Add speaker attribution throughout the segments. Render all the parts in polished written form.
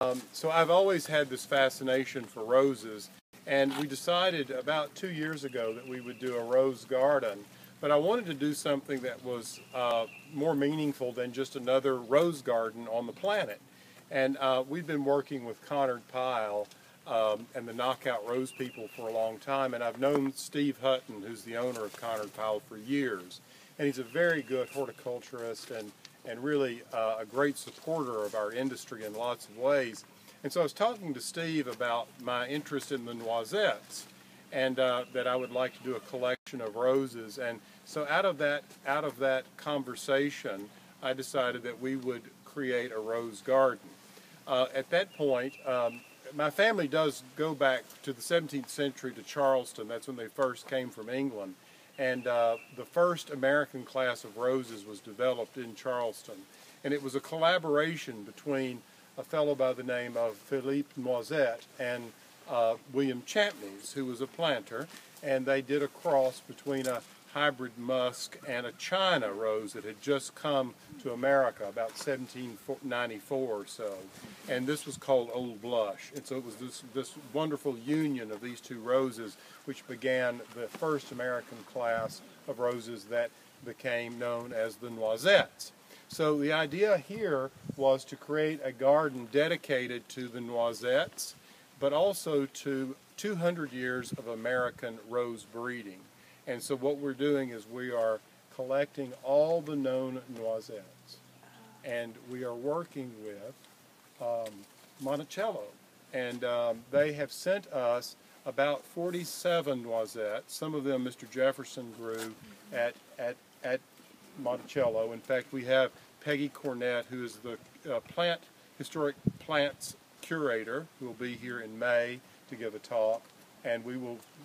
Speaker 1: So I've always had this fascination for roses, and we decided about 2 years ago that we would do a rose garden. But I wanted to do something that was more meaningful than just another rose garden on the planet. And we've been working with Conard Pyle and the Knockout Rose people for a long time, and I've known Steve Hutton, who's the owner of Conard Pyle, for years. And he's a very good horticulturist and really a great supporter of our industry in lots of ways. And so I was talking to Steve about my interest in the noisettes, and that I would like to do a collection of roses. And so out of that conversation, I decided that we would create a rose garden. At that point, my family does go back to the 17th century to Charleston. That's when they first came from England. And the first American class of roses was developed in Charleston. And it was a collaboration between a fellow by the name of Philippe Noisette and William Champneys, who was a planter. And they did a cross between a hybrid musk and a China rose that had just come to America about 1794 or so. And this was called Old Blush. And so it was this wonderful union of these two roses which began the first American class of roses that became known as the noisettes. So the idea here was to create a garden dedicated to the noisettes, but also to 200 years of American rose breeding. And so what we're doing is we are collecting all the known noisettes, and we are working with Monticello. And they have sent us about 47 noisettes. Some of them Mr. Jefferson grew at Monticello. In fact, we have Peggy Cornett, who is the historic plants curator, who will be here in May to give a talk. And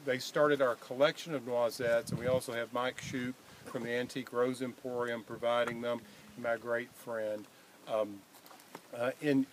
Speaker 1: they started our collection of noisettes, and we also have Mike Shoup from the Antique Rose Emporium providing them, and my great friend. In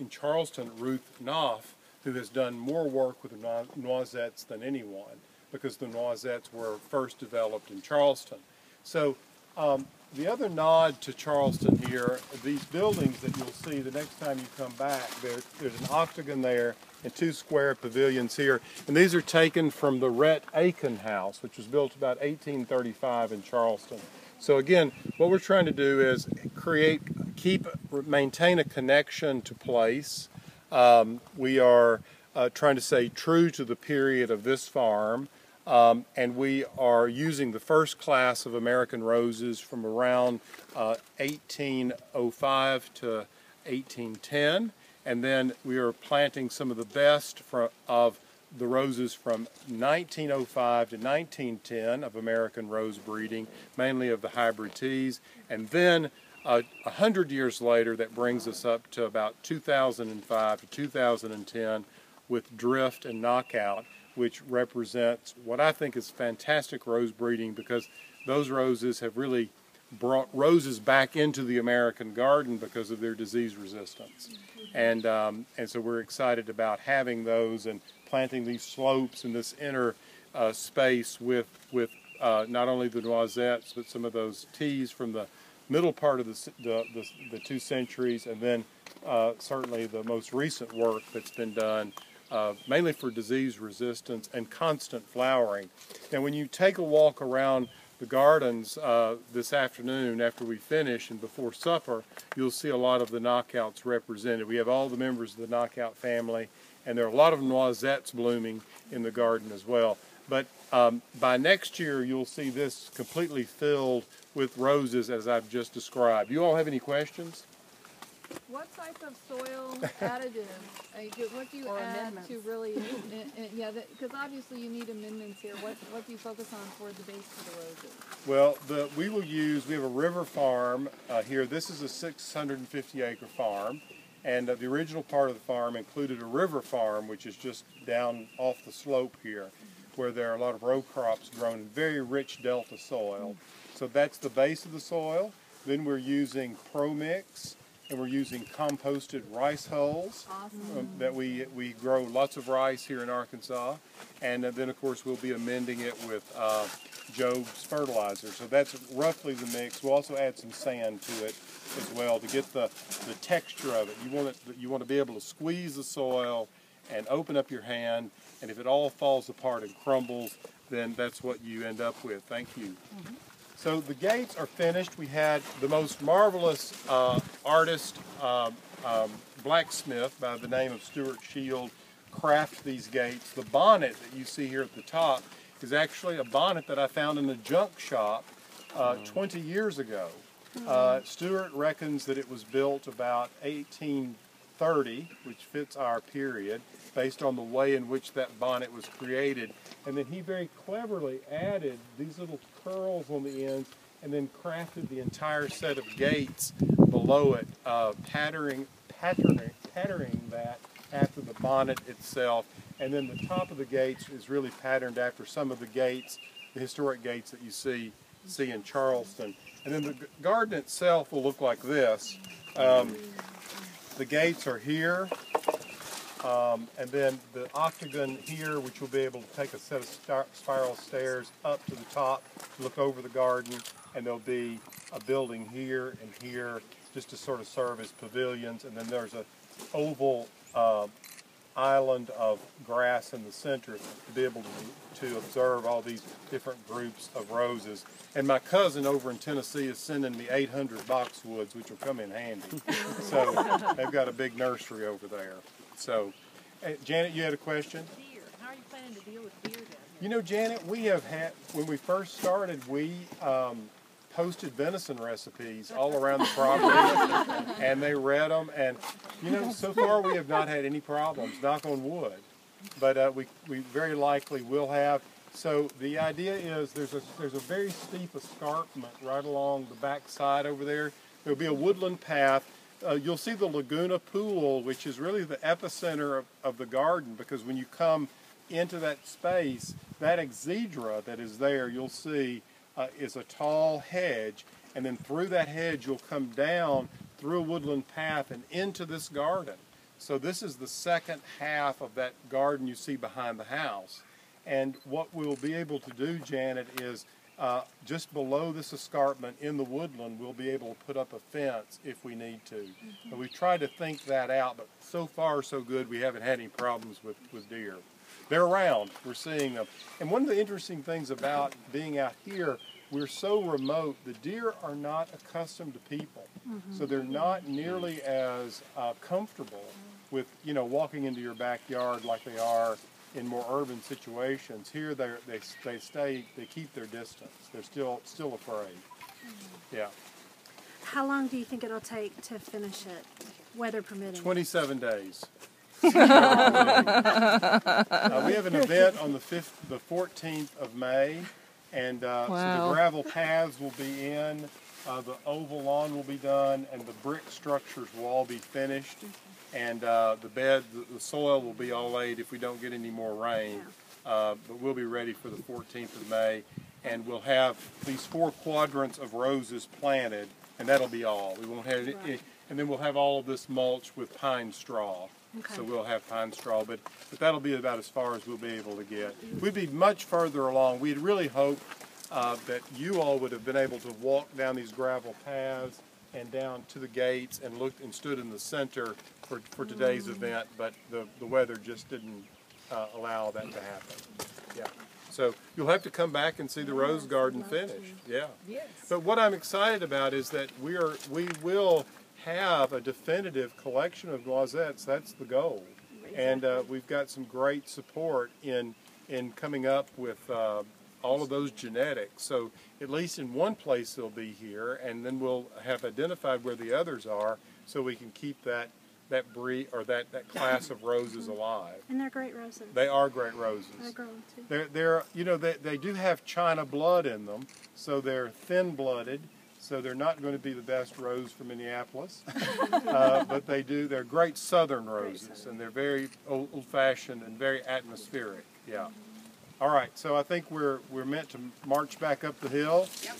Speaker 1: Charleston, Ruth Knopf, who has done more work with the noisettes than anyone, because the noisettes were first developed in Charleston. So the other nod to Charleston here, these buildings that you'll see the next time you come back, there's an octagon there and two square pavilions here. And these are taken from the Rhett Aiken House, which was built about 1835 in Charleston. So again, what we're trying to do is maintain a connection to place. We are trying to stay true to the period of this farm. And we are using the first class of American roses from around 1805 to 1810, and then we are planting some of the best of the roses from 1905 to 1910 of American rose breeding, mainly of the hybrid teas, and then 100 years later that brings us up to about 2005 to 2010 with Drift and Knockout, which represents what I think is fantastic rose breeding, because those roses have really brought roses back into the American garden because of their disease resistance. And so we're excited about having those and planting these slopes in this inner space with not only the noisettes, but some of those teas from the middle part of the 2 centuries, and then certainly the most recent work that's been done mainly for disease resistance and constant flowering. And when you take a walk around the gardens this afternoon after we finish and before supper, you'll see a lot of the knockouts represented. We have all the members of the knockout family, and there are a lot of noisettes blooming in the garden as well. But by next year, you'll see this completely filled with roses as I've just described. You all have any questions?
Speaker 2: What type of soil additives, what do you add amendments to really, yeah, because obviously you need amendments here. What do you focus on for the base of the roses?
Speaker 1: Well, we have a river farm here. This is a 650-acre farm, and the original part of the farm included a river farm, which is just down off the slope here, where there are a lot of row crops grown in very rich delta soil. So that's the base of the soil. Then we're using ProMix and we're using composted rice hulls.
Speaker 2: Awesome.
Speaker 1: That we grow lots of rice here in Arkansas, and then of course we'll be amending it with Job's fertilizer. So that's roughly the mix. We'll also add some sand to it as well to get the texture of it. You want to be able to squeeze the soil and open up your hand, and if it all falls apart and crumbles, then that's what you end up with. Thank you. So the gates are finished. We had the most marvelous artist, blacksmith by the name of Stuart Shield, craft these gates. The bonnet that you see here at the top is actually a bonnet that I found in a junk shop 20 years ago. Stuart reckons that it was built about 1830, which fits our period, based on the way in which that bonnet was created. And then he very cleverly added these little curls on the ends and then crafted the entire set of gates below it, patterning that after the bonnet itself. And then the top of the gates is really patterned after some of the gates, the historic gates that you see in Charleston. And then the garden itself will look like this. The gates are here, and then the octagon here, which will be able to take a set of spiral stairs up to the top to look over the garden, and there'll be a building here and here just to sort of serve as pavilions, and then there's an oval island of grass in the center to be able to observe all these different groups of roses. And my cousin over in Tennessee is sending me 800 boxwoods, which will come in handy. So they've got a big nursery over there. So, Janet, you had a question?
Speaker 3: Deer. How are you planning to deal with deer down here?
Speaker 1: You know, Janet, we have had, when we first started, we posted venison recipes all around the property, and they read them, and you know, so far we have not had any problems, knock on wood, but we very likely will have. So the idea is there's a very steep escarpment right along the back side over there. There'll be a woodland path. You'll see the Laguna Pool, which is really the epicenter of the garden, because when you come into that space, that exedra that is there, you'll see is a tall hedge, and then through that hedge you'll come down through a woodland path and into this garden. So this is the second half of that garden you see behind the house. And what we'll be able to do, Janet, is just below this escarpment in the woodland, we'll be able to put up a fence if we need to. And we've tried to think that out, but so far so good. We haven't had any problems with deer. They're around. We're seeing them. And one of the interesting things about being out here, we're so remote, the deer are not accustomed to people. So they're not nearly as comfortable with, you know, walking into your backyard like they are in more urban situations. Here they keep their distance. They're still afraid. Yeah.
Speaker 4: How long do you think it'll take to finish it, weather permitting?
Speaker 1: 27 days. We have an event on the 14th of May, and so the gravel paths will be in, the oval lawn will be done, and the brick structures will all be finished, and the soil will be all laid if we don't get any more rain. But we'll be ready for the 14th of May, and we'll have these 4 quadrants of roses planted, and that'll be all. We won't have any, and then we'll have all of this mulch with pine straw. Okay. So we'll have pine straw, but that'll be about as far as we'll be able to get. We'd be much further along. We'd really hoped that you all would have been able to walk down these gravel paths and down to the gates and looked and stood in the center for today's event, but the weather just didn't allow that to happen. Yeah. So you'll have to come back and see the rose garden finished. Yeah.
Speaker 3: Yes.
Speaker 1: But what I'm excited about is that we will have a definitive collection of noisettes. That's the goal. And we've got some great support in coming up with all of those genetics. So at least in one place they'll be here, and then we'll have identified where the others are, so we can keep that breed or that class of roses alive.
Speaker 4: And they're great roses.
Speaker 1: They are great roses.
Speaker 4: They're growing too.
Speaker 1: They're you know, they do have China blood in them, so they're thin-blooded. So they're not going to be the best rose from Minneapolis, but they're great southern roses, and they're very old-fashioned and very atmospheric. Yeah. All right, so I think we're meant to march back up the hill.
Speaker 3: Yep.